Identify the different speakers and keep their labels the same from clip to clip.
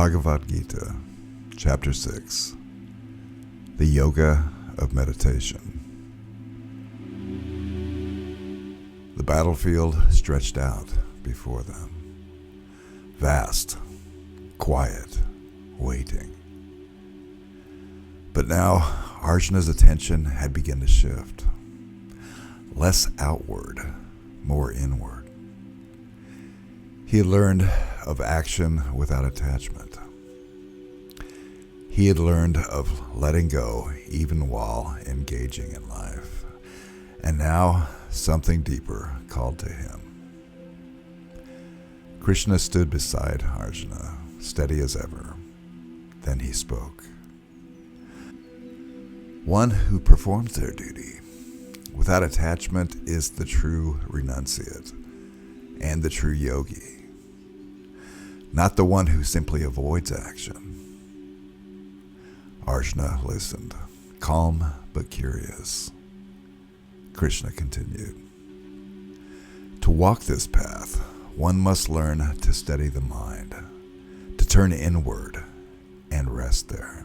Speaker 1: Bhagavad Gita, Chapter 6, The Yoga of Meditation. The battlefield stretched out before them, vast, quiet, waiting. But now Arjuna's attention had begun to shift, less outward, more inward. He had learned of action without attachment. He had learned of letting go even while engaging in life. And now something deeper called to him. Krishna stood beside Arjuna, steady as ever. Then he spoke. One who performs their duty without attachment is the true renunciate and the true yogi, not the one who simply avoids action. Arjuna listened, calm but curious. Krishna continued. To walk this path, one must learn to steady the mind, to turn inward and rest there.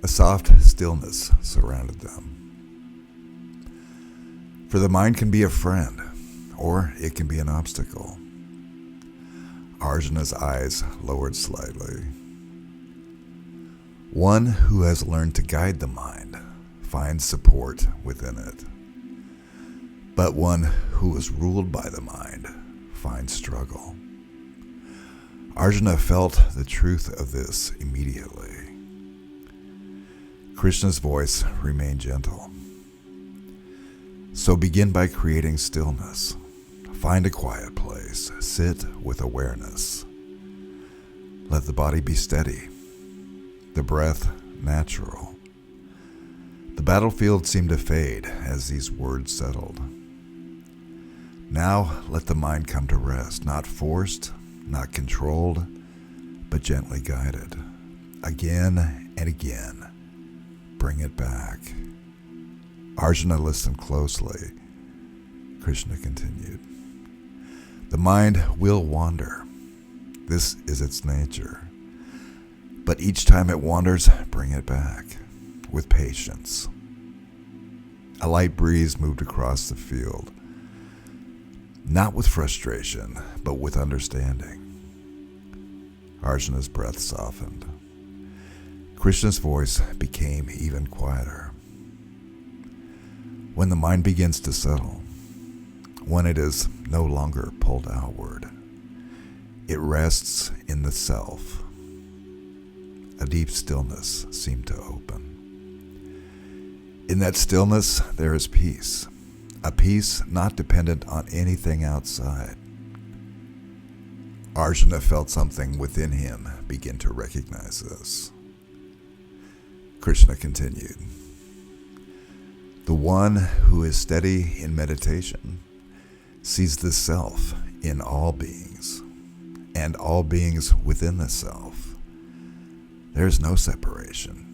Speaker 1: A soft stillness surrounded them. For the mind can be a friend, or it can be an obstacle. Arjuna's eyes lowered slightly. One who has learned to guide the mind finds support within it. But one who is ruled by the mind finds struggle. Arjuna felt the truth of this immediately. Krishna's voice remained gentle. So begin by creating stillness. Find a quiet place. Sit with awareness. Let the body be steady, the breath natural. The battlefield seemed to fade as these words settled. Now let the mind come to rest, not forced, not controlled, but gently guided. Again and again, bring it back. Arjuna listened closely. Krishna continued. The mind will wander. This is its nature. But each time it wanders, bring it back with patience. A light breeze moved across the field, not with frustration, but with understanding. Arjuna's breath softened. Krishna's voice became even quieter. When the mind begins to settle, when it is no longer pulled outward, it rests in the self. A deep stillness seemed to open. In that stillness, there is peace, a peace not dependent on anything outside. Arjuna felt something within him begin to recognize this. Krishna continued. The one who is steady in meditation sees the self in all beings, and all beings within the self. There is no separation.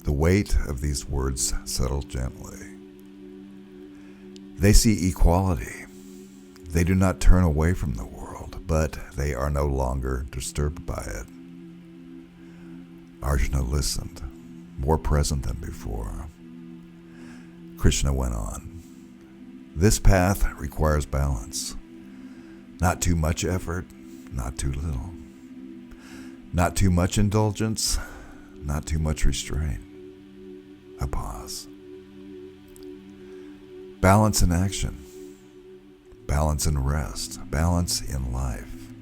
Speaker 1: The weight of these words settled gently. They see equality. They do not turn away from the world, but they are no longer disturbed by it. Arjuna listened, more present than before. Krishna went on. This path requires balance. Not too much effort, not too little. Not too much indulgence, not too much restraint. A pause. Balance in action. Balance in rest. Balance in life.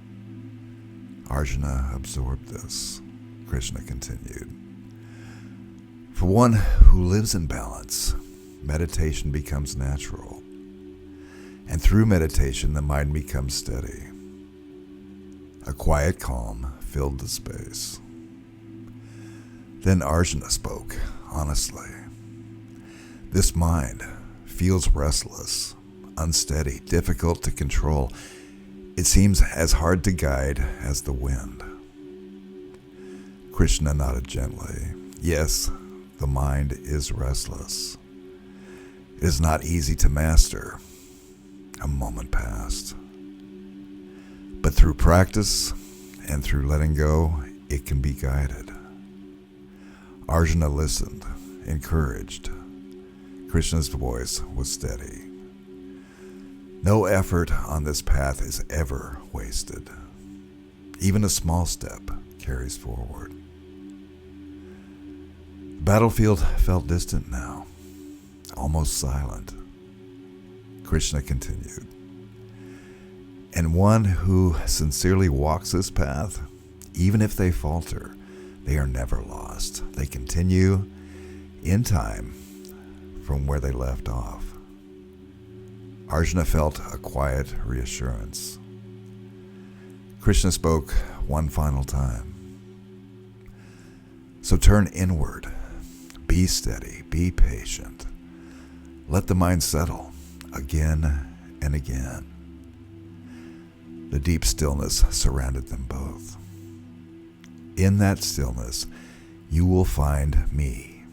Speaker 1: Arjuna absorbed this. Krishna continued. For one who lives in balance, meditation becomes natural. And through meditation, the mind becomes steady. A quiet calm filled the space. Then Arjuna spoke, honestly. This mind feels restless, unsteady, difficult to control. It seems as hard to guide as the wind. Krishna nodded gently. Yes, the mind is restless. It is not easy to master. A moment passed. But through practice and through letting go, it can be guided. Arjuna listened, encouraged. Krishna's voice was steady. No effort on this path is ever wasted. Even a small step carries forward. The battlefield felt distant now, almost silent. Krishna continued. And one who sincerely walks this path, even if they falter, they are never lost. They continue in time from where they left off. Arjuna felt a quiet reassurance. Krishna spoke one final time. So turn inward. Be steady. Be patient. Let the mind settle again and again. The deep stillness surrounded them both. In that stillness, you will find me,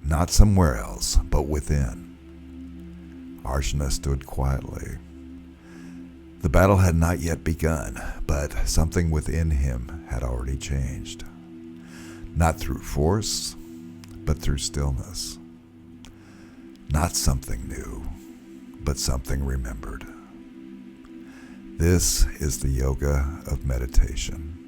Speaker 1: not somewhere else, but within. Arjuna stood quietly. The battle had not yet begun, but something within him had already changed. Not through force, but through stillness. Not something new, but something remembered. This is the yoga of meditation.